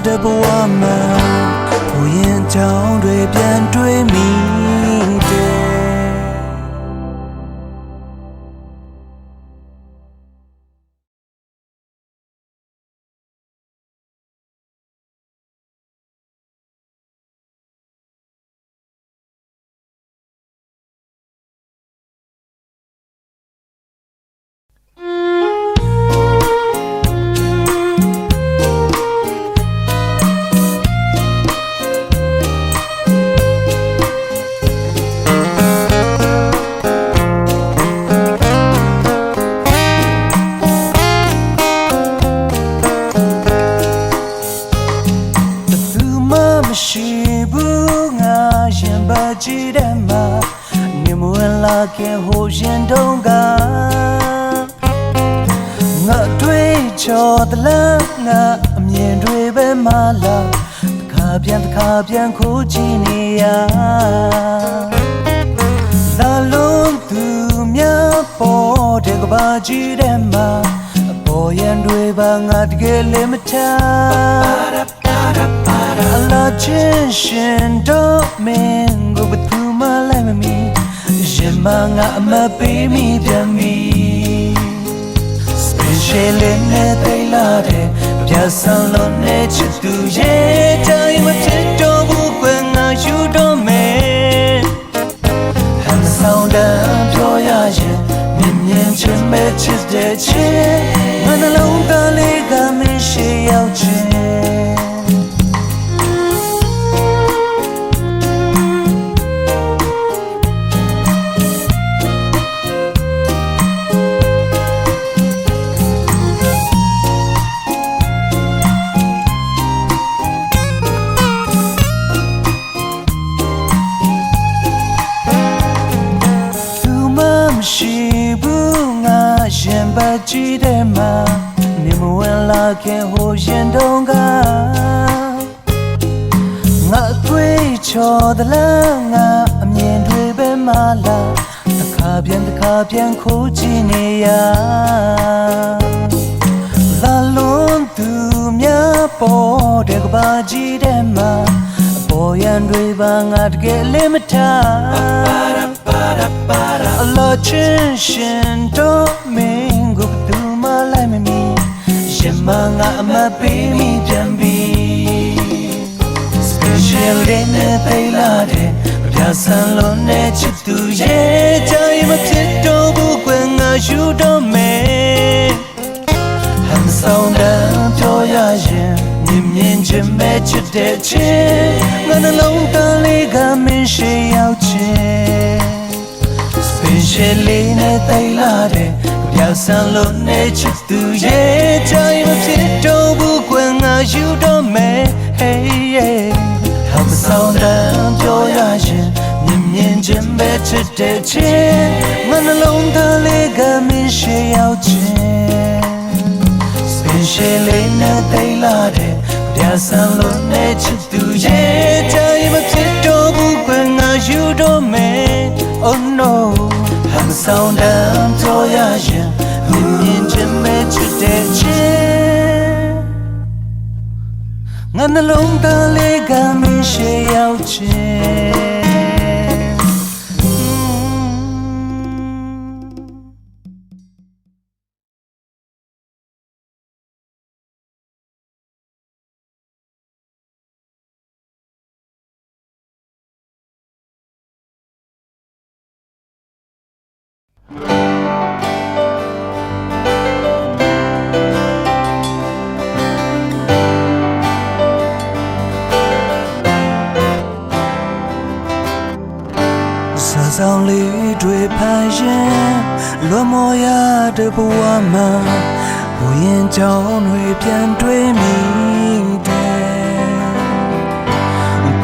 的不我们不言交对变对迷的。是不我先把记得嘛，你们拉开后先动感，我对着的人我面对白马啦，卡边哭泣你呀，那龙都面包这个把记得嘛，包眼对吧我的个脸么他。Allah chen do men go betu ma lai ma mi jema nga ma pe mi pyan mi special ne tai la de pya san lo ne chit tu ye tai ma phit do bu kwen nga yu do me han sao da pyo ya yin min min chen me chit de che nga na long ta le ga me she yao chen是不我先把记得嘛，你们问拉开后先动感，我对着的人我面对白马啦，卡边哭泣你呀，拉龙都面包这个把记得嘛，包眼对吧我的个脸么他。Allah chen do men go tu ma lai me mi jema nga ma pe mi pyan bi special ne tai la de pya san lo ne chit tu ye jai ma phit do bu kwen nga yu do me han sao da pyo ya yin nim yin chen me chit de che nga na long ta le ga min she yao che specially ne tai la de pya san lo ne chit tu ye jai ma phit do bu kwen nga yu do me hey yeah ham sao da pyo ya yin nim yin chen be chit de che nga na long ta le ga min she yao chen specially ne tai la de pya san lo ne chit tu ye jai ma phit do bu kwen nga yu do me oh no I'm sound and toya yin min chen me chit de che ngan long ta le ga min she yao cheဆောင်လေးတွေဖန်ရင်လွန်မော်ရတဲ့ဘဝမှာဘူရင်ကြောင်းတွေပြန်တွေ့မိတယ်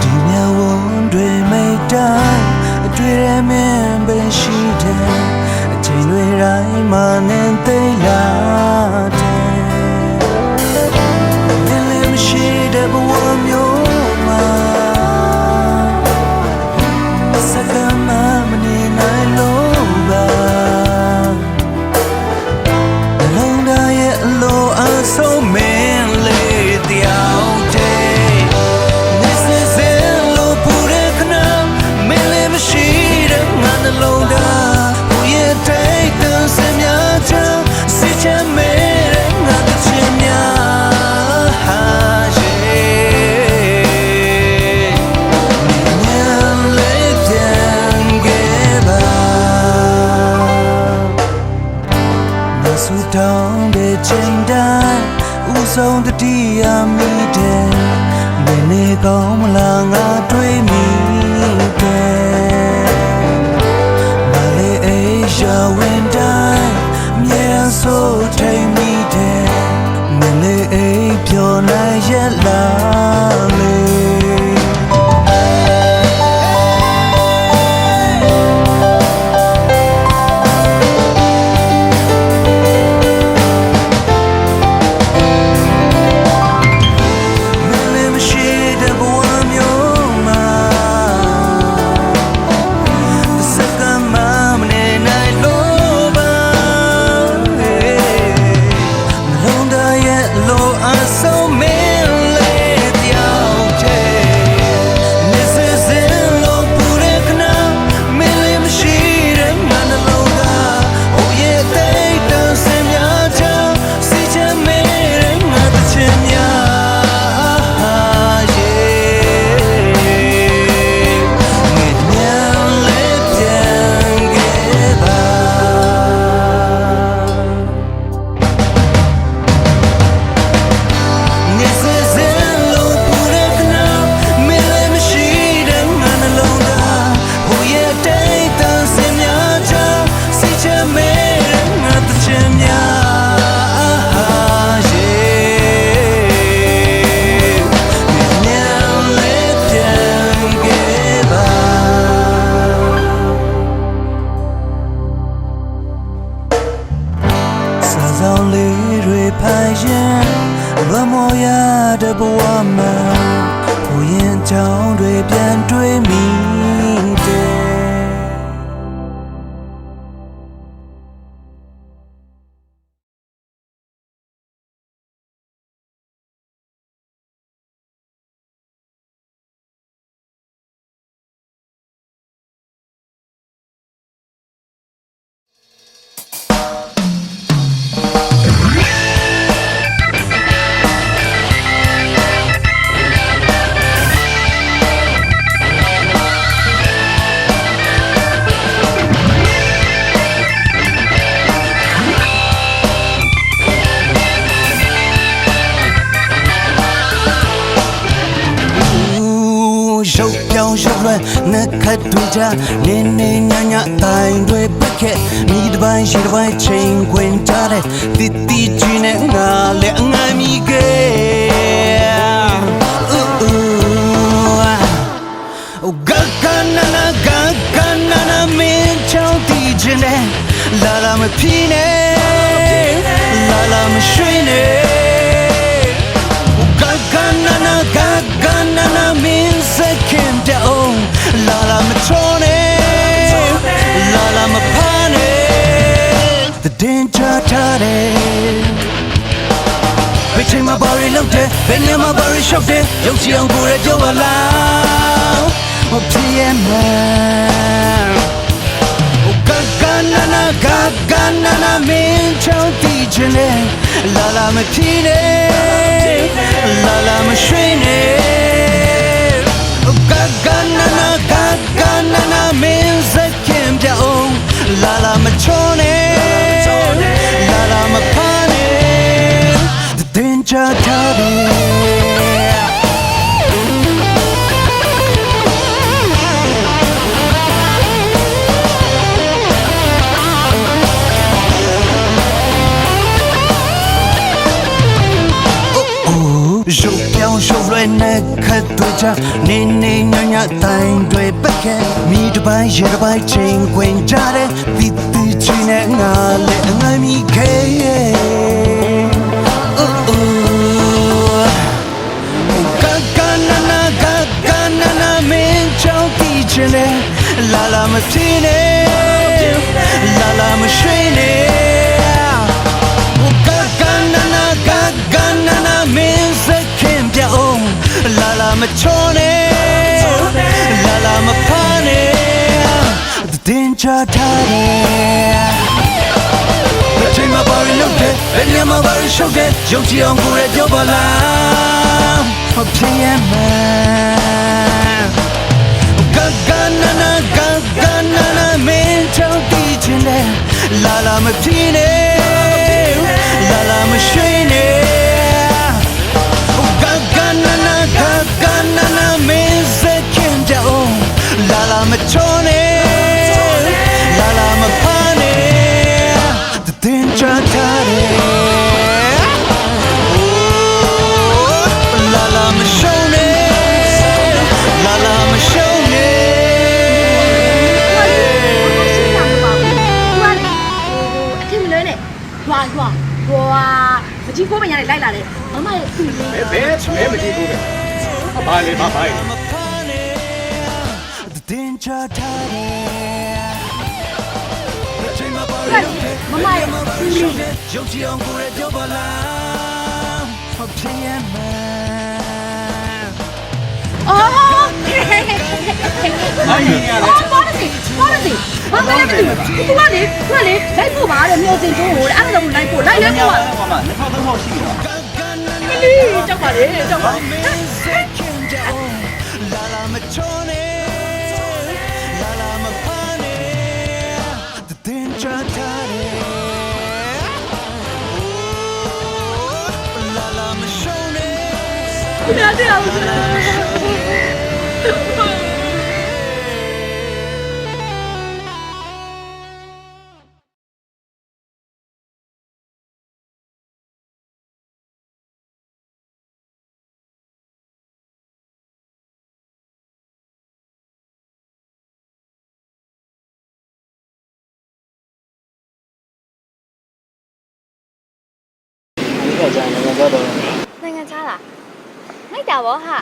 ဒီမြဝန်းတွေမိတ်တိုင်းအတွေ့ရမင်းပဲရှိတယ်အချိန်တွေတိုင်းမှနဲ့သိလာတယ်လင်းလင်းမရှိတဲ့ဘဝမျိုးမှာစကားမှမနေနိုင်လို့ပါလုံးသားရဲ့အလိုအဆုံးမင်းလေး နေကောင်းမလားငါတွေးမိတယ်မလေးအေးရှာဝင်တိုင်းမြေဆိုးထိန်မိတယ်မလေးအေးပြောနိုင်ရဲ့လားလေဆောင်လေးတွေဖိုင်ရင်ရမောရတဲ့ဘဝမှာကိုရင်ကြောင်းတွေပြန်တွေးမိတယ်ရုပ်ပြောင်းရုပ်လွှဲနှက်ခတ်တွေ့ကြနေနေညညတိုင်းတွေပက်ခဲ့မိတစ်ပိုင်းရှိတစ်ပိုင်းချိန်ခွင်ကြတဲ့တိတိချင်းနဲ့ငါလည်းအငမ်းမိခဲ့ဂကနနာဂကနနာမင်းချောင်းတီချင်းနဲ့လာလာမဖြီးနဲ့လာလာမရွှေ့နဲ့ဂကနနာဂကနနာမင်းစခင်တောင်လာလာမချောနဲ့လာလာမဖားနဲ့တဲ့ချထားတယ်ဘယ်ချိန်မှဘာတွေလုပ်တယ်ဘယ်နေရာမှာဘာတွေရှောက်တယ်ရုပ်ချအောင်ကိုယ်ရဲ့ကြောက်ပါလားမဖြစ်ရမယ်ဂကနနာဂကနနာမင်းချောင်းတီချင်လေလာလာမဖြီးနဲ့လာလာမရွှေ့နဲ့ဂကနနာဂကနနာမင်းစခင်ပြောင်းလာလာမချောနဲ့လာလာမဖားနဲ့တဲ့ချထားတယ်ရုပ်ပြောင်းရုပ်လွှဲနဲ့ခတ်တွေ့ကြနေနေညညတိုင်းတွေပက်ခဲ့မိတစ်ပိုင်းရေတစ်ပိုင်းချိန်ခွင်ကြတဲ့တိတိချင်းနဲ့ငါလည်းအငမ်းမိခဲ့ဂကနနာဂကနနာမင်းချောင်းတီချင်လေလာလာမဖြီးနဲ့လာလာမရွှေ့နဲ့ဂကနနာဂကနနာမင်းစခင်ပြောင်းလာလာမချောနဲ့လာလာမဖားနဲ့တင်ချထားတယ်ဘယ်ချိန်မှဘာတွေလုပ်တယ်ဘယ်နေရာမှာဘာတွေရှောက်တယ်ရုပ်ချအောင်ကိုယ်ရဲ့ပြောပါလားမဖြစ်ရမယ်ဂကနနာဂကနနာမင်းချောင်းတီချင်လေလာလာမဖြီးနဲ့လာလာမရွှေ့နဲ့ဂကနနာဂက လေဘာပါလဲ တင်ချထားတယ်ချိန်မှာပါမမရဲ့ဒီလေး ရုပ်ချအောင်ကိုရပြောပါလားမဖြစ်ရမယ် အော် အားရရလေ ဘာလဲဘာလဲသူကလေလိုက်ဖို့ပါတဲ့မျိုးစင်ကျိုးကိုအဲ့ဒါလိုက်ဖို့လိုက်ရဲဖို့ပါ ဘာမှ2000လောက်ရှိနေတာ ကလေးကြောက်ပါလေကြောက်ပါ လာလာမချောနေလာလာမဖာနေတင်ချထားတယ်လာလာမရှုံးနေ ဘယ်တရားအောင်စ ဒီကကြာနေကြတော့ နိုင်ငံခြားလားလိုက်တာဗောဟာ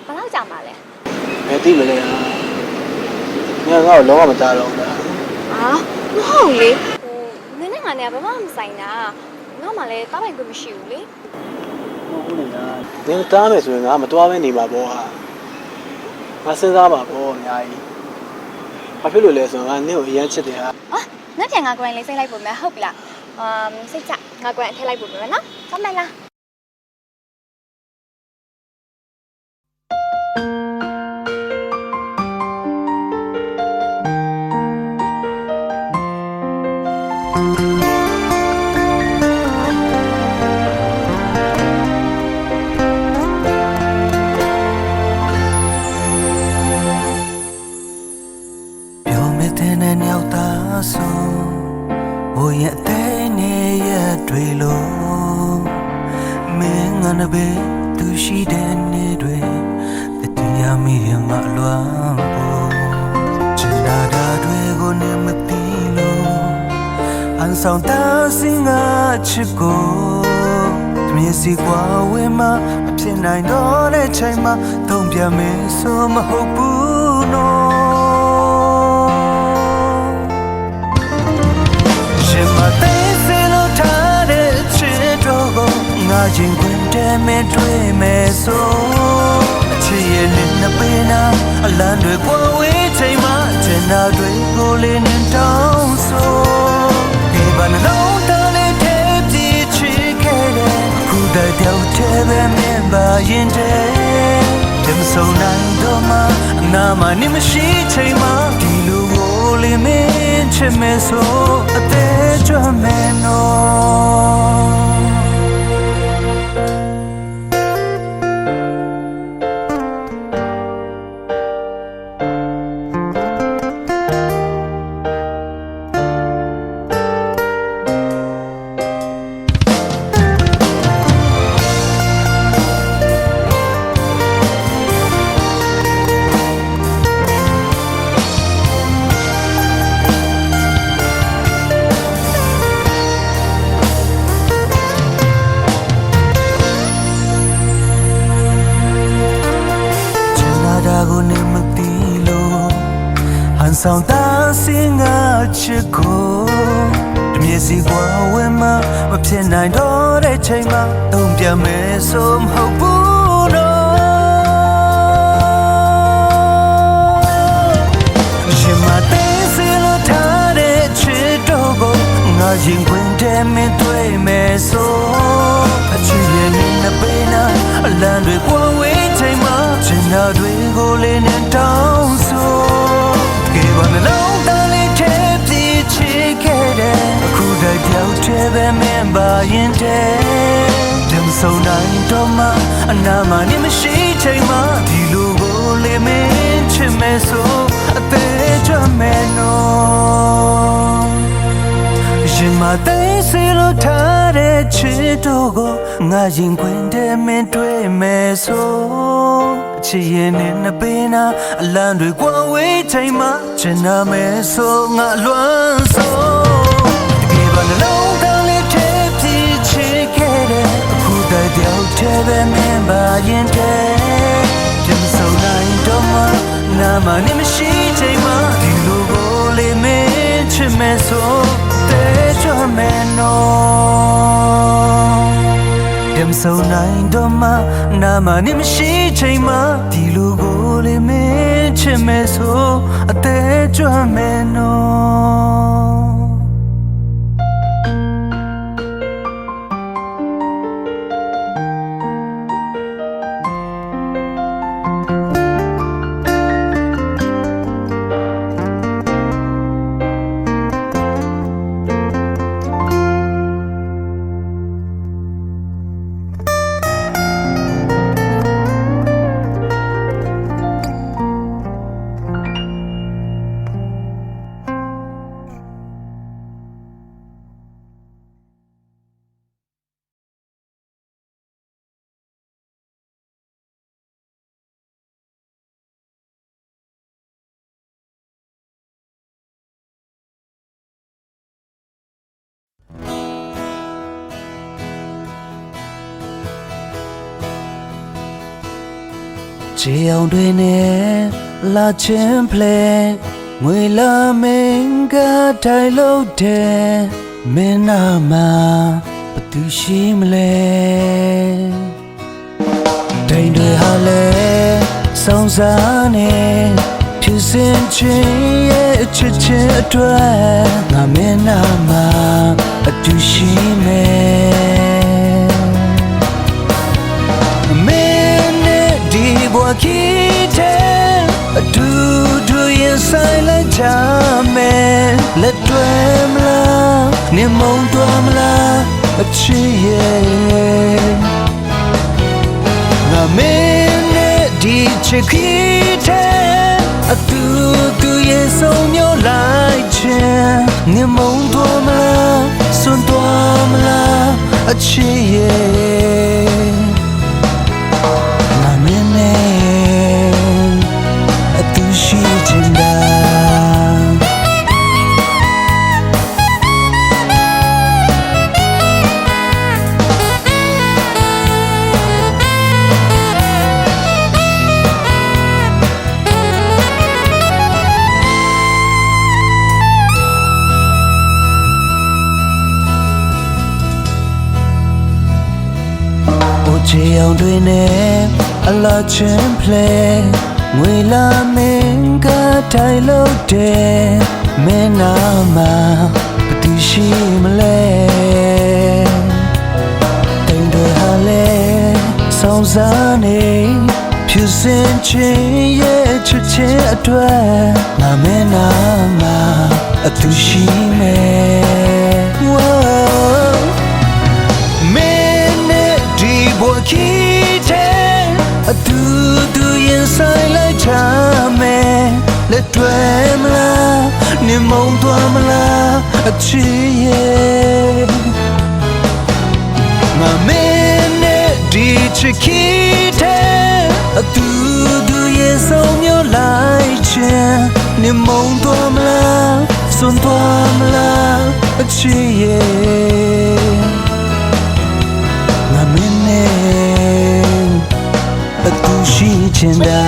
ဘယ်လောက်ကြာမှာလဲ ဘယ်သိမလဲဟာငါကတော့လောကမသားတော့ဘူး အာမဟုတ်လေနင်းနဲ့ငါနဲ့ကဘာမှမဆိုင်တာငါမှလည်းတားပိုင်ခွင့်မရှိဘူးလေ ဟုတ်လေလားနင်တားမယ်ဆိုရင်ငါမတွားပဲနေမှာပေါ့ဟာငါစဉ်းစားပါပေါ့အများကြီးဘာဖြစ်လို့လဲဆိုတော့ငါနင့်ကိုအရန်ချစ်တယ်ဟာ အာငါပြန်ငါကိုယ်လေးစိတ်လိုက်ပုံမယ်ဟုတ်ပြီလားစိတ်ချငါကိုယ်အထည့်လိုက်ပုံမယ်နော်ဆက်မယ်လား ပြောမတဲ့နဲ့ညောက်တာဆိုဘိုးရဲ့အသေးနဲ့ရတွေ့လို့မင်းငါနဲ့ပဲသူရှိတဲ့နေ့တွေတတိယမိရမလွမ်းဖို့ချင်တာတွေကိုနေမသိလို့အန်ဆောင်တာစင်ငါချစ်ကိုမျက်စိကွာဝဲမှာမဖြစ်နိုင်တော့တဲ့ချိန်မှာတုံ့ပြန်မယ်ဆိုမဟုတ်ဘူးနော်ရှင်မသိစေလို့ထားတဲ့ချစ်တော်ကိုငါချင်းခွင်တဲမဲ့တွေ့မယ်ဆိုချစ်ရဲ့နှစ်ပေးနာအလံတွေပွားဝေးချိန်မှာကျန်တာတွေကိုလေးနဲ့တောင်းဆိုဒီဘာနှလုံးသားလေးထဲပြေးချစ်ခဲ့တဲ့ခုတည်းပြောက်တဲ့ပဲမြင်ပါရင်တဲ့ဒီမဆုံးနိုင်တော့မှနာမနေမရှိချိန်မှာဒီလိုကိုလေးမင်းချစ်မယ်ဆိုအသေးကြွမယ်နော်ကိုနေမသိလို့ဟန်ဆောင်တာစင်ငါချစ်ကိုတမျက်စိကွာဝဲမှာမဖြစ်နိုင်တော့တဲ့ချိန်မှာတုံ့ပြန်မယ်ဆိုမဟုတ်ဘူးနော်ရှင်မသိစေလို့ထားတဲ့ချစ်တော်ကိုငါရင်ခွင်ထဲမင်းတွေ့မယ်ဆိုအချစ်ရဲ့နှစ်ပေးနာအလံတွေကွာဝေးချိန်မှာချင်တာတွေကိုလေးနဲ့တောင်းဆိုဒီဘာနှလုံးသားလေးထဲပြေးချစ်ခဲ့တဲ့အခုတည်းပြောက်တဲ့ပဲမင်းပါရင်တဲ့တမဆုံးနိုင်တော့မှအနာမနေမရှိချိန်မှာဒီလိုကိုလေးမင်းချစ်မယ်ဆိုအသေးချွမယ်နော်ရှင်မသိစေလို့ထားတဲ့ချစ်တို့ကိုငါရင်ခွင်ထဲမင်းတွေ့မယ်ဆိုအချစ်ရဲ့နှစ်ပေးနာအလံတွေကွာဝေးချိန်မှာချင်နာမယ်ဆိုငါလွမ်းဆိုတကယ်ပါနှလုံးသားလေးထဲပြေးချစ်ခဲ့တဲ့အခုတည်းတယောက်တည်းပဲမင်းပါရင်တဲ့ Dem so nine doma nama nimshi chaima dilu gole me cheme so ate chwa me no Che ông đuôi nè là chém ple người là mình cả trái lâu đè mình mà bắt tu sim le đầy đời hà lệ sóng gió nè phiêu xin chuyện chết chết đuôi ngà mình mà bắt tu sim le Bua kite du inside la jame let twem la ni mong twam la chiye na mene di chekite du ye song nyo lai che ni mong twam la sun twam la chiye Che ông đuôi nè Allah chen ple người là mình cả trái lâu đè mình mà tu sim le tình đời hà lệ sóng gió này phiêu xin chuyện chết chết đuôi mà mình mà tu sim le Bua kite du inside la jame let twem la ni mong twam la chiye ma mene di chikite du ye song yo lai chen ni mong twam la sun twam la chiye tu shi chen da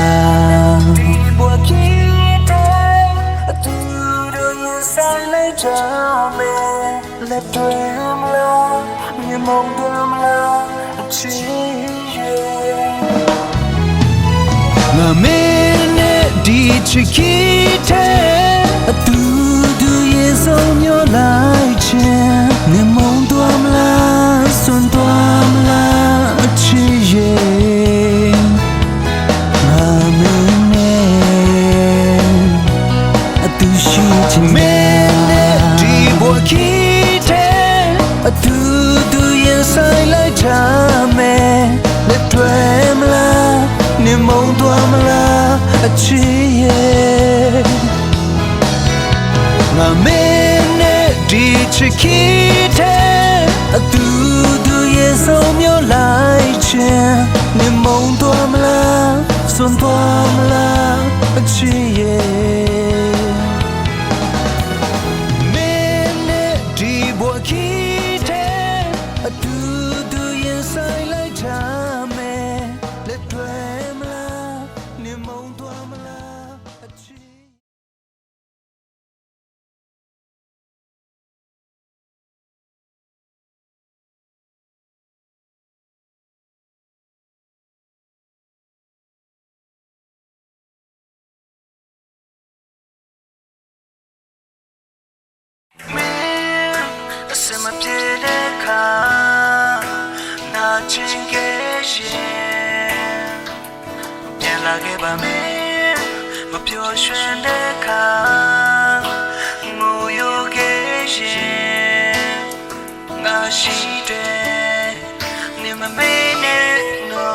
bua kite du inside la jame let twem la ni mong twam la chiye na mene di chikite du ye song yo lai chen ni mong twam la sun twam la chiye du inside la jame let twem la ni mong twam la chiye na mene di chikite du ye song yo lai chen ni mong twam la sun twam la chiye bua kite du inside la jame let twem la ni mong twam la လာခဲ့ပါမယ်မပျော်ရွှင်တဲ့အခါငိုယိုခဲ့ရင်ငါရှိတယ်နေမမေးနဲ့ no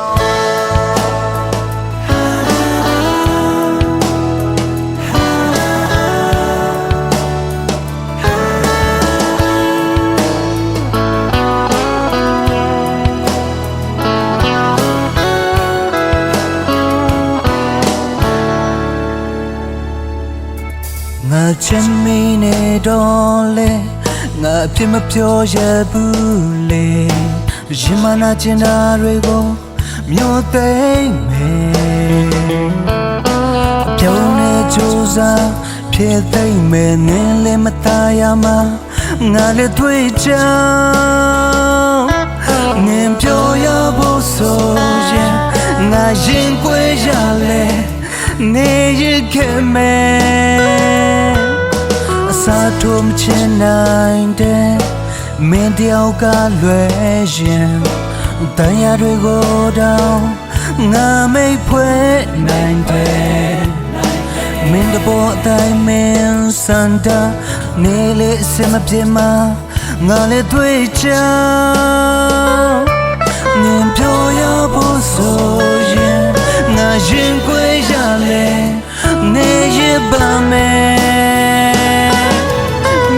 ငါချင်မီနေတော့လေငါအပြစ်မပြောရဘူးလေရင်မနာချင်တာတွေကိုမျိုးသိမ့်မယ်ပြုံးနေကြိုးစားဖြစ်သိမ့်မယ်နင်းလည်းမသားရမှာငါလည်းတွေ့ချောင်းနင်းပြောရဖို့ဆိုရင်ငါရင်ကွဲရလေနေရခဲ့မယ်အစားထိုးမချင်နိုင်တဲ့မင်းတယောက်ကလွယ်ရင်တန်ရာတွေကိုတောင်ငါမိတ်ဖွဲ့နိုင်တယ်မင်းတပေါ်အတိုင်းမင်းစန္ဒာနေလေအစမပြေမှာငါလည်းတွေ့ချောင်းနင်းပြောရဖို့ဆိုရင်ငါရင်ကွဲရလေနေရပါမယ်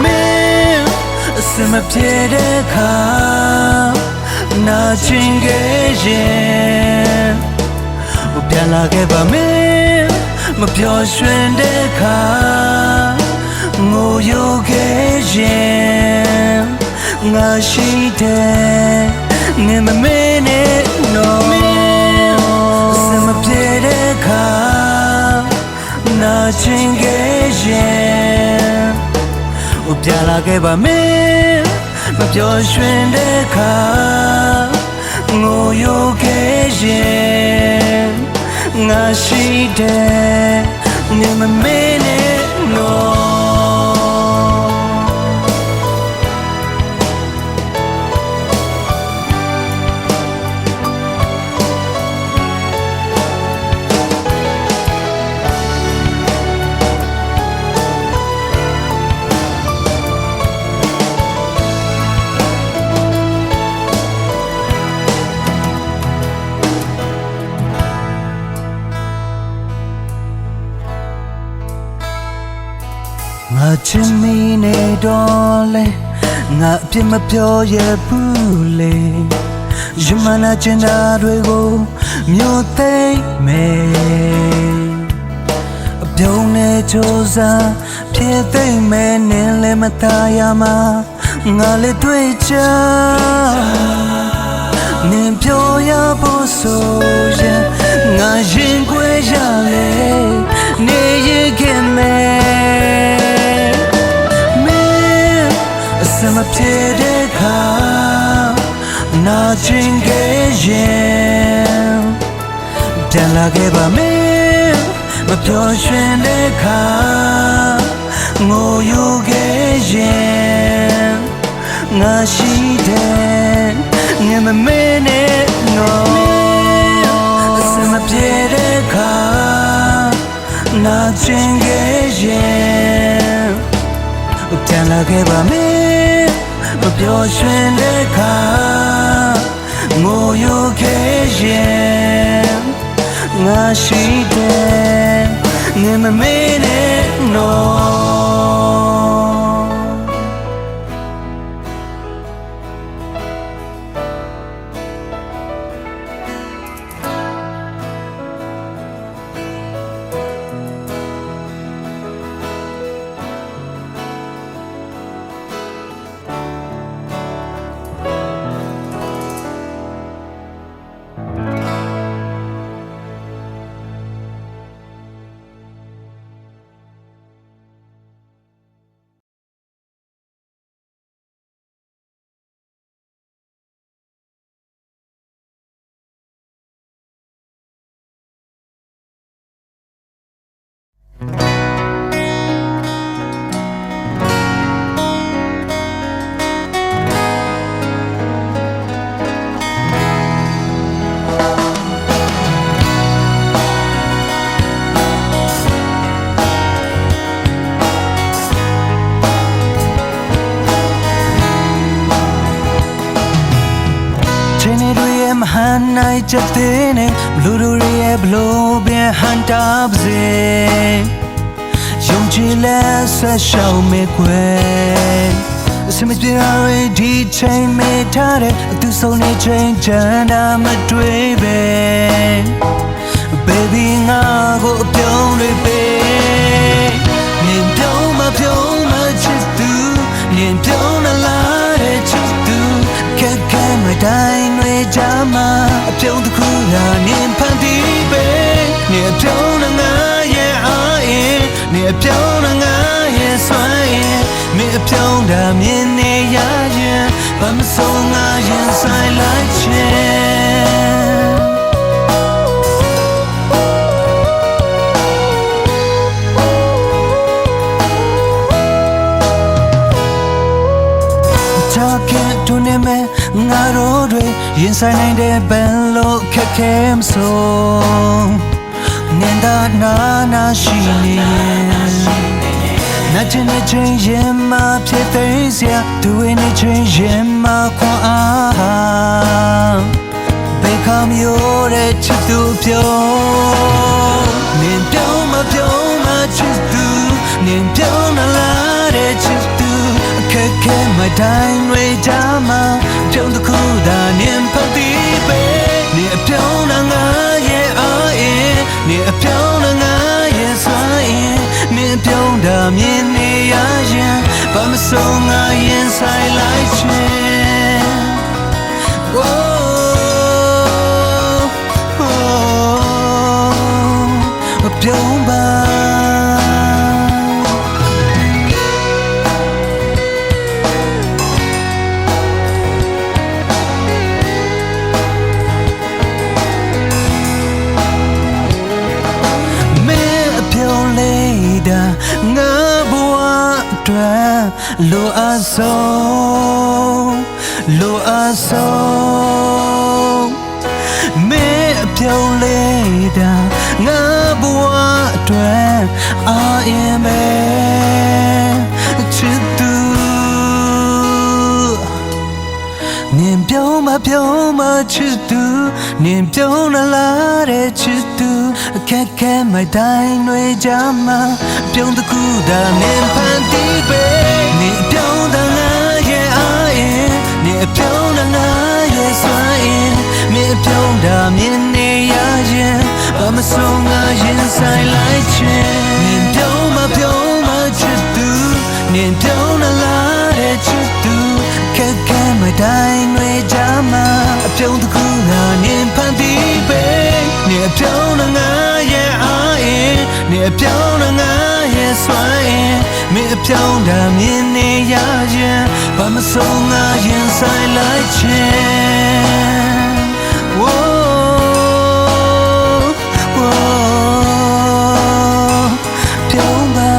မင်းအစမပြေတဲ့အခါနာချင်ခဲ့ရင်ပြန်လာခဲ့ပါမယ်မပျော်ရွှင်တဲ့အခါငိုယိုခဲ့ရင်ငါရှိတယ်နေမမေးနဲ့ no စမပြေတဲ့အခါနာချင်ခဲ့ရင်ပြန်လာခဲ့ပါမယ်မပျော်ရွှင်တဲ့အခါငိုယိုခဲ့ရင်ငါရှိတယ်နေမမေးနဲ့ noငါချင်မီနေတော့လေငါအပြစ်မပြောရဘူးလေရင်မနာချင်တာတွေကိုမျိုးသိမ့်မယ်အပြုံးနဲ့ကြိုးစားဖြစ်သိမ့်မယ်နင်းလည်းမသားရမှာငါလည်းတွေ့ချာနင်းပြောရဖို့ဆိုရင်ငါရင်ခွဲရလေနေရခင်မယ်စမပြေတဲ့အခါနာချင်ခဲ့ရင်ပြန်လာခဲ့ပါမယ်မပျော်ရွှင်တဲ့အခါငိုယိုခဲ့ရင်ငါရှိတယ်နေမမေးနဲ့ no စမပြေတဲ့အခါနာချင်ခဲ့ရင်ပြန်လာခဲ့ပါမယ်မပျော်ရွှင်တဲ့အခါငိုယိုခဲ့ရင်ငါရှိတယ်နေမမေးနဲ့ no night ချက်သေးနေဘလူတို့ရဲ့ဘလို့ပြန်ဟန်တာပါစေယုံကြည်လဲဆက်ရှောင်မေခွဲစမပြေရဒီချိန်မေထားတဲ့အသူဆုံးနေချိန်ချမ်းသာမတွေ့ပဲ Baby ငါကိုအပြုံးတွေပေးမြင်ပြုံးမပြုံးမချစ်သူမြင်ပြုံးလာတဲ့ချစ်သူခက်ခဲမတိုင်းတွေကြမှာအပြုံးတစ်ခုလာမြင်ဖန်တီးပေးနေအပြုံးငါရဲ့အားရင်နေအပြုံးငါရဲ့စွမ်းရင်မြင်အပြုံးတာမြင်နေရရင်ဘာမဆုံးငါရင်ဆိုင်လိုက်ချင်တူနေမယ်ငါတို့တွေရင်ဆိုင်နိုင်တဲ့ဘန်လို့ခက်ခဲမဆုံးနင်သာနာရှိနေနာချင်တဲ့ချိန်ရင်မဖြစ်သေးစရာသူဝင်တဲ့ချိန်ရင်မခွန်အားဘေကမျိုးတဲ့ချစ်သူပြောနင်ပြောင်းမပြောင်းမချစ်သူနင်ပြောင်းလာတဲ့ချစ်သူခက်ခဲမတိုင်းတွေကြမှာပြုံးတစ်ခုသာနင်ဖတ်ပြီးပဲနေအပြောင်းငါရဲ့အားရင်နေအပြောင်းငါရဲ့စွမ်းရင်နေပြောင်းတာမြင်နေရရင်ဘာမဆုံးငါရင်ဆိုင်လိုက်ချင်ပြုံးပါငါဘဝအတွက်လိုအပ်ဆုံးမင်းအပြုံးလေးတာငါဘဝအတွက်အာရင်ပဲချစ်သူနင်ပြုံးမချစ်သူနင်ပြုံးလာတဲ့ချစ်သူအခက်ခဲမတိုင်းတွေကြမှာပြုံးတစ်ခုသာနင်ဖန်တီးပဲနင်ပြုံးတာငါရဲ့အားရင်နင်ပြုံးငါရဲ့စွမ်းရင်နင်ပြုံးတာမြင်နေရရင်ဘာမဆုံးငါရင်ဆိုင်လိုက်ချင်နင်ပြုံးမချစ်သူနင်ပြုံးလာတဲ့ချစ်သူခက်ခဲမတိုင်းတွေကြမှာအပြုံးတစ်ခုသာနင်ဖန်တီးပဲနင်ပြုံးငါရဲ့အားရင်နင်ပြုံးငါရဲ့စွမ်းရင်မင်းပြုံးတာမြင်နေရရင်ဘာမဆုံးငါရင်ဆိုင်လိုက်ချင်ပြုံးပါ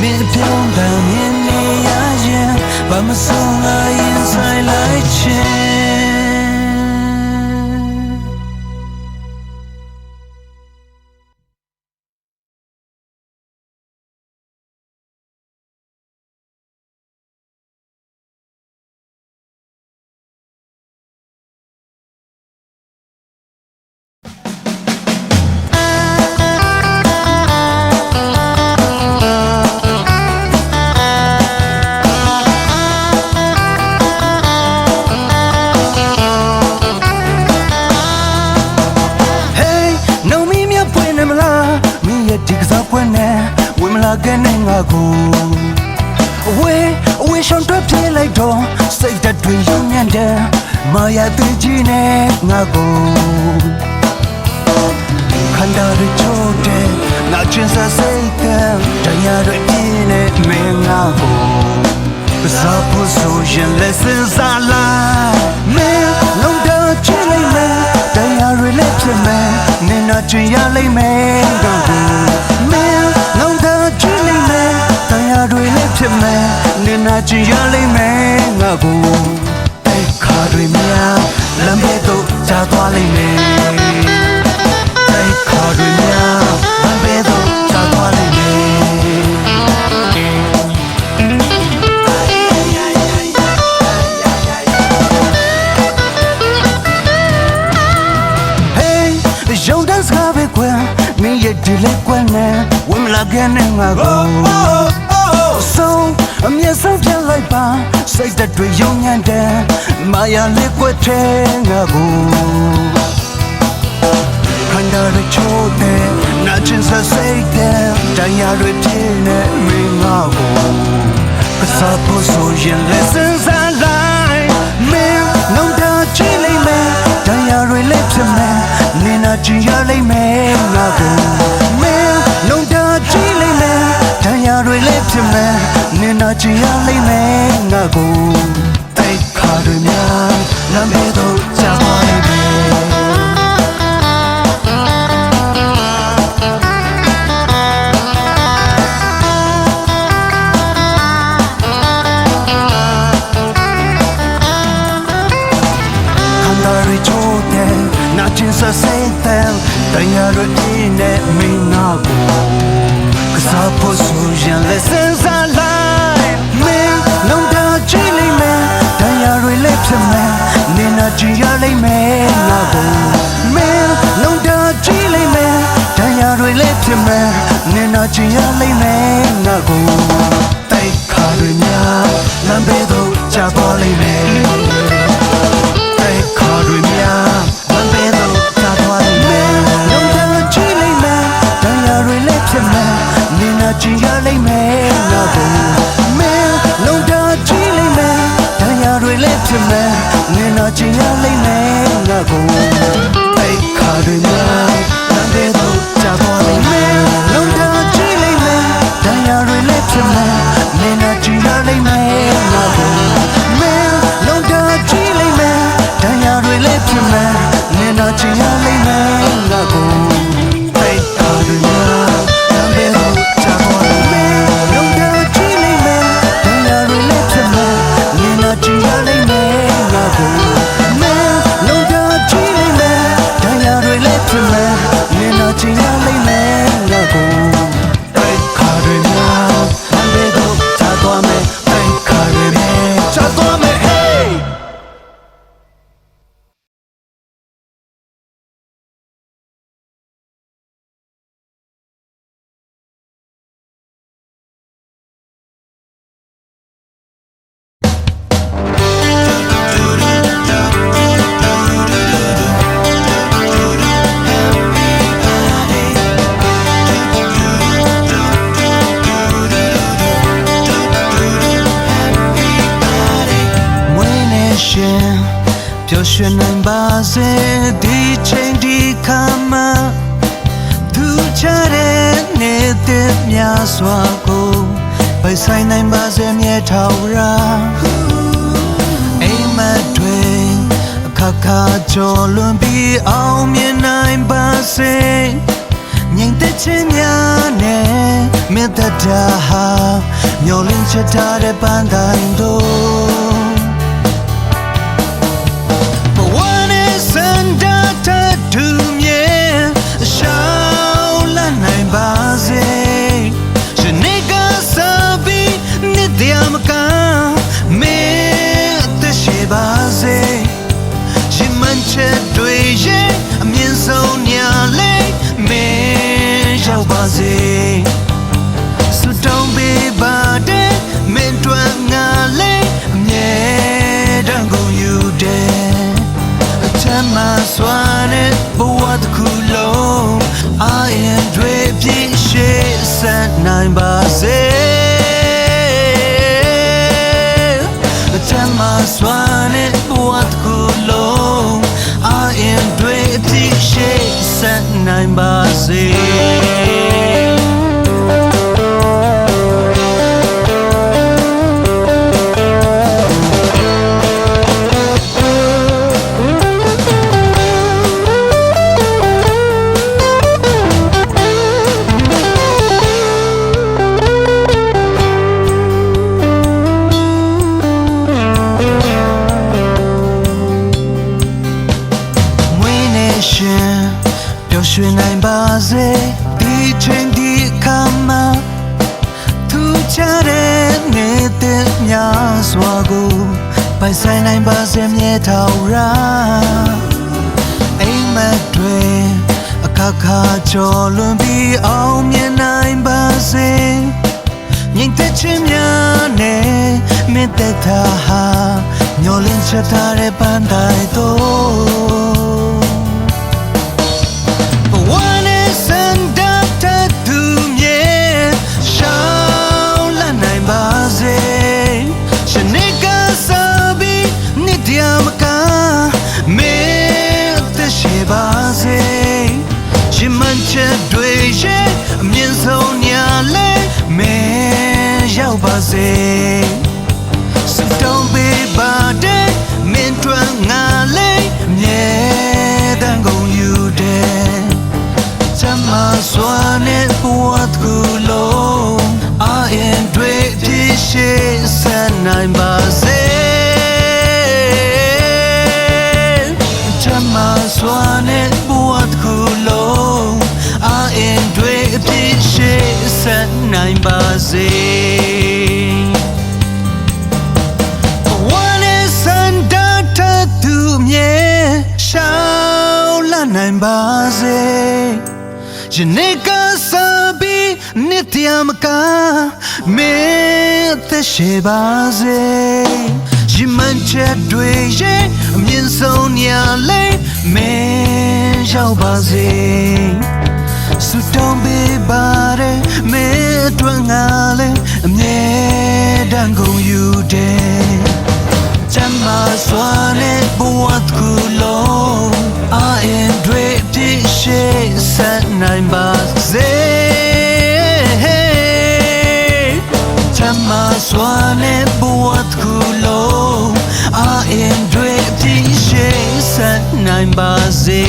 မင်းပြုံးတာမြင်နေရရင်ဘာမဆုံးငါရင်ဆိုင်လိုက်ချင်ကနေငါကိုအဝေးရှောင်းတွက်ပြေးလိုက်တော့စိတ်ဓာတ်တွေယုံမြန်တယ်မာယာသူကြီးနဲ့ငါကိုခန္ဓာတွေချိုးတယ်ငါချင်းစစိတ်ကတရားတွေပြင်းနေမင်းငါကိုပစားဖို့ဆိုရင်လက်စစားလိုက်မင်းလုံးတော့ချစ်လိုက်မယ်တရားတွေလက်ဖြစ်မယ်နင်တော့ချင်ရလိမ့်မယ်တော့မင်းလုံးတော့ချစ်လိုက်မယ်တရားတွေလက်ဖြစ်မယ်နင်တော့ချင်ရလိမ့်မယ်ငါကိုအဲ့ခါတွေများလမ်းဘေးသို့ကြားသွားလိမ့်မယ်အဲ့ခါတွေများလမ်းဘေးသို့ကြားသွားလိမ့်မယ် ကွယ်မင်းရဲ့ဒီလေးကွယ်နဲ့ဝင်မလာခဲ့နဲ့ငါကိုဆုံးအမျက်ဆုံးပြလိုက်ပါစိတ်သက်တွေယုံညံ့တယ်မာယာလေးကွယ်ထဲငါကိုခန္ဓာရချိုးတဲ့နာကျင်စစိတ်တဲ့တရားတွေပြည့်နေမင်းငါကိုကစားဖို့ဆိုရင်လက်စမ်းစားလိုက်မင်းလုံးတာချီလိမ့်မယ်တရားတွေလက်ပြမယ်နင်နာချင်ရလိမ့်မယ်ငါကိုမင်းလုံးတာချီလိမ့်မယ်တရားတွေလက်ပြမယ်နင်နာချင်ရလိမ့်မယ်ငါကိုတိတ်ခါတွေများလမ်းဘေးသို့ကြာသွားလိမ့်မယ်နာကျင်စစိတ်တဲ့တရားတွေပြည့်နေမင်းငါကိုကစားဖို့ဆိုရင်လက်စမ်းစားလိုက်မင်းလုံးတာချီလိမ့်မယ်တရားတွေလက်ပြမယ်နင်နာချင်ရလိမ့်မယ်ငါကိုမင်းလုံးတာချီလိမ့်မယ်တရားတွေလက်ပြမယ်နင်နာချင်ရလိမ့်မယ်ငါကိုတိတ်ခါတွေများလမ်းဘေးသို့ကြာသွားလိမ့်မယ်တိတ်ခါတွေများချင်ရလိမ့်မယ်ငါကိုမင်းလုံးတာချီလိမ့်မယ်တရားတွေလက်ပြမယ်နင်နာချင်ရလိမ့်မယ်ငါကိုတိတ်ခါတွေများလမ်းဘေးသို့ကြာသွားလိမ့်မယ်လုံးတာချီလိမ့်မယ်တရားတွေလက်ပြမယ်နင်နာချင်ရလိမ့်မယ်ငါကိုမင်းလုံးတာချီလိမ့်မယ်တရားတွေလက်ပြမယ်နင်နာချင်ရလိမ့်မယ်ငါကိုတိတ်ခါတွေများလမ်းဘေးသို့ပျော်ရွှင်နိုင်ပါစေဒီချိန်ဒီခါမှာသူချတဲ့နေတဲ့များစွာကိုပိုင်ဆိုင်နိုင်ပါစေမြဲထောင်ရာအိမ်မက်တွေအခါခါကျော်လွန်ပြီးအောင်မြင်နိုင်ပါစေငြိမ်သက်ခြင်းများနဲ့မေတ္တာဟာမျောလင်းချထားတဲ့ပန်းတိုင်းတို့ဆုတောင်းပေးပါတဲ့မင်းတို့ငါလေးအမြဲတမ်းကုန်ယူတဲ့အချမ်းမစွာနဲ့ဘဝတစ်ခုလုံးအာရင်တွေပြည့်ရှေ့ဆက်နိုင်ပါစေအချမ်းမစွာနဲ့ဘဝတစ်ခုလုံးအာရင်တွေပြည့်ရှေ့ဆက်နိုင်ပါစေပျော်ရွှင်နိုင်ပါစေဒီချိန်ဒီခါမှာသူချတဲ့နေတဲ့များစွာကိုပိုင်ဆိုင်နိုင်ပါစေမြဲထောင်ရာအိမ်မက်တွေအခါ ခါကျော်လွန်ပြီးအောင်မြင်နိုင်ပါစေမြင့်တဲ့ချင်းများနဲ့မင်းသက်တာဟာမျောလင်းချက်ထားတဲ့ပန်းတိုင်းတော့ဘဝနဲ့စံတတ်တဲ့သူမြဲရှောင်းလာနိုင်ပါစေရှင်နေကစားပြီးနေ့တည်းမကမင်းသက်ရှိပါစေရှင်မန်ချက်တွေရဲ့အမြင့်ဆုံးညာလဲမင်းရောက်ပါစေစတုံးပေးပါတဲ့မင်းတို့ငါလေးမြဲတမ်းကုန်ယူတဲ့ချမ်းသာစွာနဲ့ဘဝတစ်ခုလုံးအာရင်တွေပြည့်ရှိဆက်နိုင်ပါစေချမ်းသာစွာနဲ့ဘဝတစ်ခုလုံးအာရင်တွေပြည့်ရှိဆက်နိုင်ပါစေနိုင်ပါစေယနေ့ကစားပြီးနေ့တည်းမကမင်းသက်ရှိပါစေရမန်ချက်တွေရဲ့အမြင့်ဆုံးညာလေးမင်းရောက်ပါစေဆုတောင်းပေးပါတဲ့မင်းအတွက်ငါလေးအမြဲတမ်းကုန်ယူတဲ့ချမ်းသာစွာနဲ့ဘဝတစ်ခုလုံးအာရင်တွေပြည့်ရှိဆက်နိုင်ပါစေချမ်းသာစွာနဲ့ဘဝတစ်ခုလုံးအာရင်တွေပြည့်ရှိဆက်နိုင်ပါစေ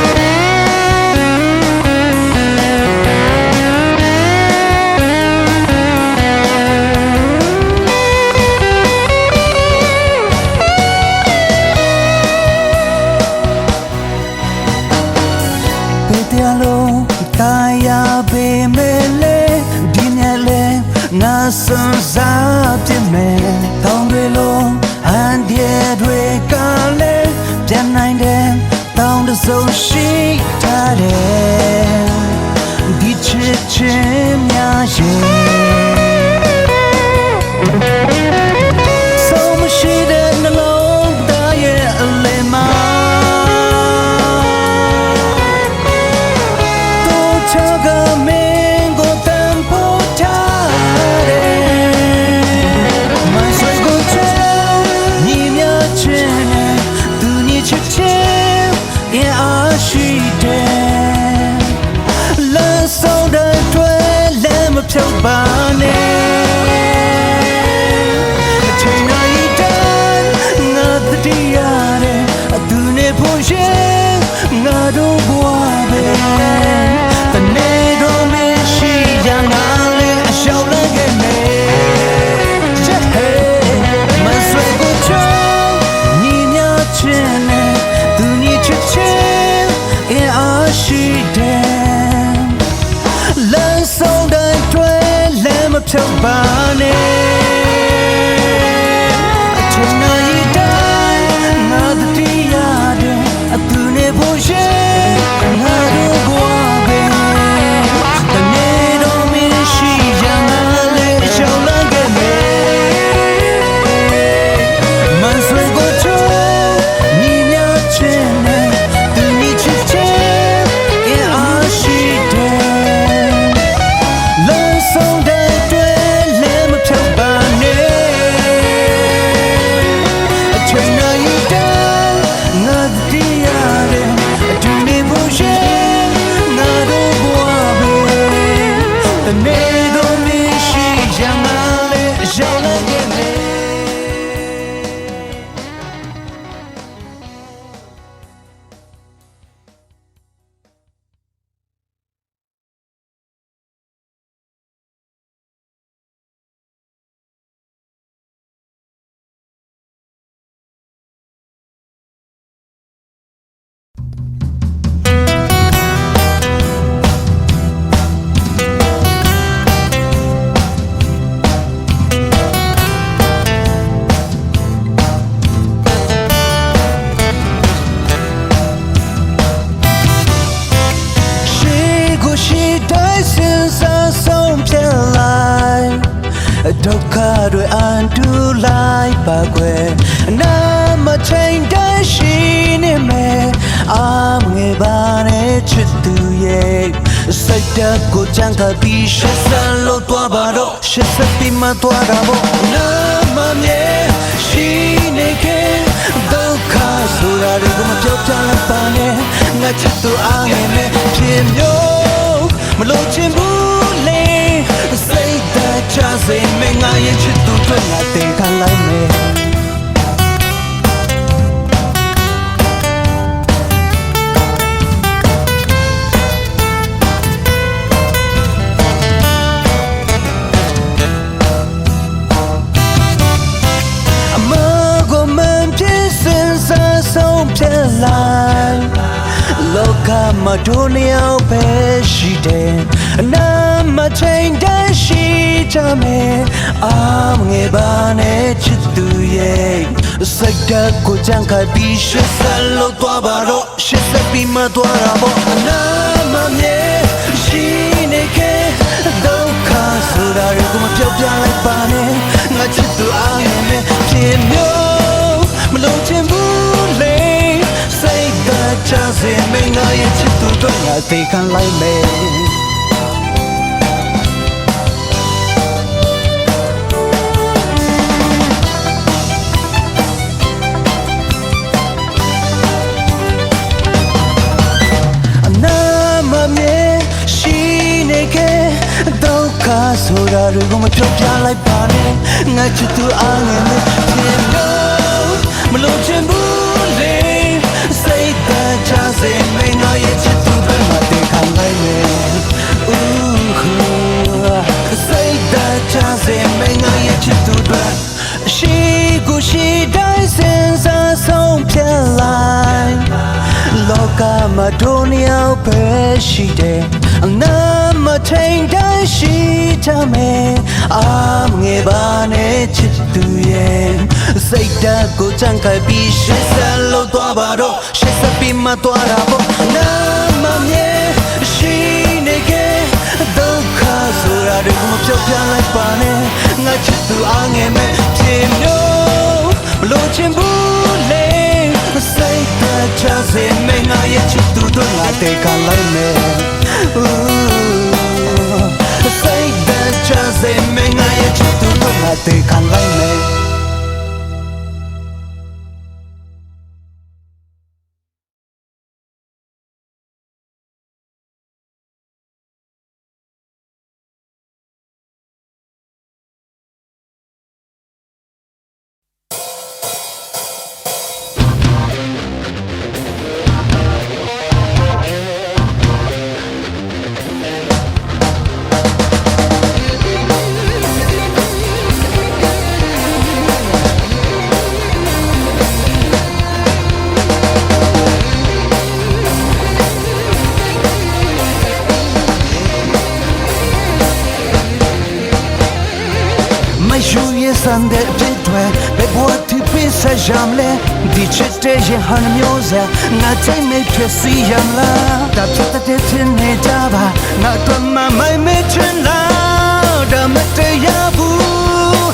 ဟ ချင်းများရဲ့ဆုံးမရှိတဲ့နှလုံးသားရဲ့အလယ်မှာတို့ချကမင်းကိုတန်ဖို့ထားတယ်မဆွေကိုချမ်းညီမြချင်းနဲ့သူညီချစ်ချင်းရဲ့အားရှိတယ်လမ်းဆုံးတဲ့တွေ့လည်းမဖြုတ်ပါနဲ့ငါတို့ဘဝပဲတနေ့တော့မရှိကြငါလည်းအရှောက်လိုက်ခဲ့မယ်မဆွေကိုချောင်းညီမြချင်းနဲ့သူညီချစ်ချင်းအင်းအားရှိတယ်လမ်းဆုံးတိုင်းတွေ့လည်းမဖြုတ်ပါနဲ့အချိန်နိုင်တိုင်းငါတတိရတယ်အတူနေဖို့ရှိငါတို့ဘဝပဲတနေ့တော့မရှိကြငါလည်းရှောင်လာခဲ့မယ်မဆွေကိုချောညီမြချင်းနဲ့သူညီချစ်ချင်းအင်းအားရှိတယ်လမ်းဆုံးတဲ့တွေ့လည်းမဖြုတ်ပါနဲ့အချိန်နိုင်တိုင်းငါတည်ရတယ်အတူနေဖို့ရှိငါတို့ဘဝပဲတနေ့တော့မရှိကြငါလည်းရောက်လာခဲ့မယ်ဒုက္ခတွေအန်တူလိုက်ပါကွယ်အနာမချိန်တည်းရှိနေမယ်အာမငယ်ပါနဲ့ချစ်သူရဲ့စိတ်ဓာတ်ကိုကြံခါပြီးရှက်စလို့သွားပါတော့ရှက်စပြီးမှသွားတာပေါ့နာမမြဲရှိနေခဲ့ဒုက္ခဆိုတာတွေကိုမပြောပြလိုက်ပါနဲ့ငါချစ်သူအားငယ်နဲ့ဖြစ်မျိုးမလို့ချင်ဘူးလေစိတ်ဓာတ်ချစေမင်းငါရဲ့ချစ်သူတွေငါတင်ခံလိုက်မယ်အမကိုမဖြစ်စင်စားဆုံးဖြစ်လိုက်လောကမှာတို့နှစ်ယောက်ပဲရှိတယ်အနာမချိန်တည်းရှိကြမယ်အာမငယ်ပါနဲ့ချစ်သူရဲ့စိတ်ဓာတ်ကိုကြံခါပြီးရှက်စလို့သွားပါတော့ရှက်စပြီးမှသွားတာပေါ့အနာမမြဲရှိနေခဲ့ဒုက္ခဆိုတာတွေကိုမပြောပြလိုက်ပါနဲ့ငါချစ်သူအားနဲ့ဖြစ်မျိုးမလို့ချင်ဘူးလေစိတ်ဓာတ်ချစေမင်းငါရဲ့ချစ်သူတွေငါသိခံလိုက်မယ်ဆိုတာတွေကိုမပြောပြလိုက်ပါနဲ့ငါချစ်သူအားငယ်နဲ့ဖြစ်လို့မလို့ချင်ဘူးလေစိတ်ဓာတ်ချစေမင်းငါရဲ့ချစ်သူတွေမတင်ခံလိုက်မယ်စိတ်ဓာတ်ချစေမင်းငါရဲ့ချစ်သူတွေရှိကိုရှိတိုင်းစင်စားဆုံးဖြစ်လိုက်လောကမှာတို့နှစ်ယောက်ပဲရှိတယ်အနာမထိန်တိုင်းရှိကြမယ်အာမငယ်ပါနဲ့ချစ်သူရဲ့စိတ်ဓာတ်ကိုကြံခိုင်ပြီးရှစ်ဆက်လို့သွားပါတော့ရှစ်ဆက်ပြီးမှသွားတာပေါ့နာမမြဲရှိနေခဲ့ဒု ချစ်သူအားငယ်မဲ့ဖြစ်လို့မလို့ချင်ဘူးလေစိတ်ကချစေမငါရဲ့ချစ်သူတို့ငါတေကလိုက်မယ်စိတ်ကချစေမငါရဲ့ချစ်သူတို့ငါတေကလိုက်မယ် Sunday pitwe be boati pisa jamle di chete je han myoza na time pesi jamla da chata de tine java na to ma mai me chenla da mate ya bu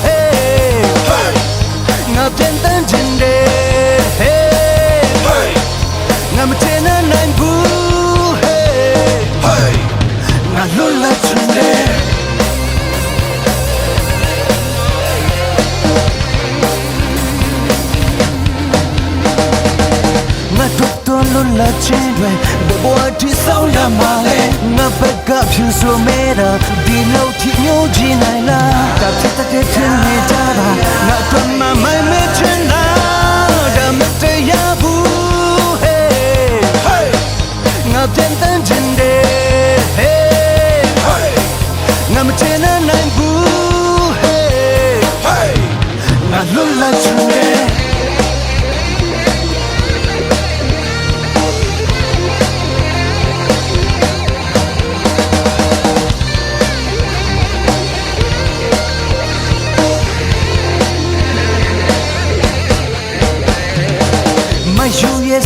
hey na ten tan jinde hey na mate na nine bu hey na lola chinde la children the boy to sound ya male na peka phu so me da di lo thi nyo jin nai la ta phit ta de thin ne ja ba na twa ma mai me chin la da ma te ya bu hey hey na ten tan jin de hey hey na ma chen na nai bu hey hey na lo la chin de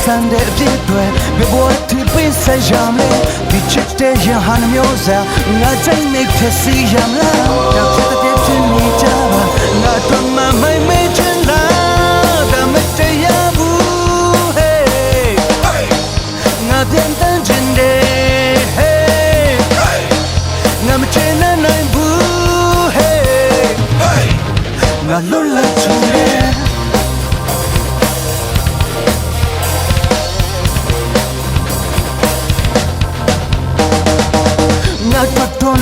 Sunday pitwe be boati pisa jamle di chete je han myoza na jai me phesi jamla da phita de tini java na to ma mai me chenla da mate ya bu hey na den tan jinde hey na mate na nai bu hey na lola chinde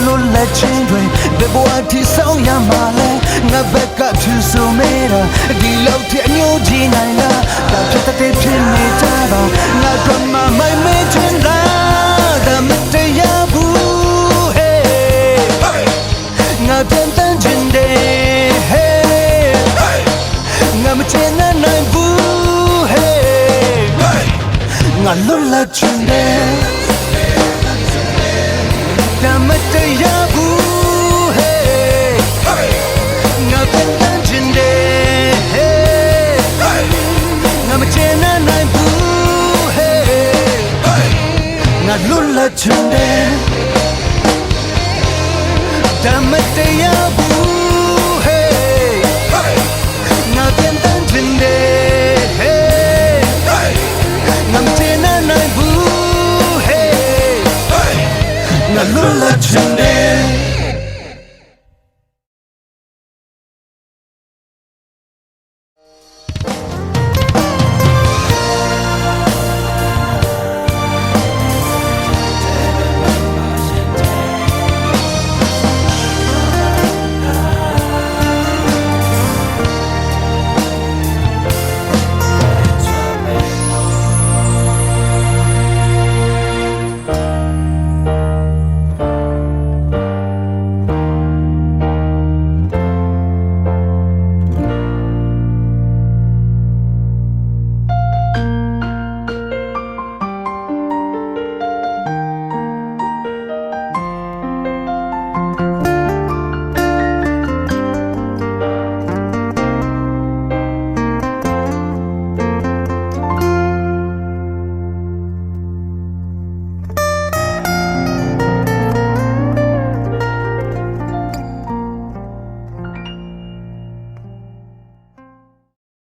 lo la chindwe be boati sao ya male na beka phu so me da di lo thi nyo ji nai la da phit ta phin ne ja ba na to ma mai me chin la da mate ya bu hey na ten tan jin de hey na ma chen na nai bu hey na lo la chinde mate ya bu hey na ten tan jin de hey na ma chen na nai bu hey na lo la chin de da mate ya bu hey na ten tan jin de hey na ma chen na nai bu hey na lola chinde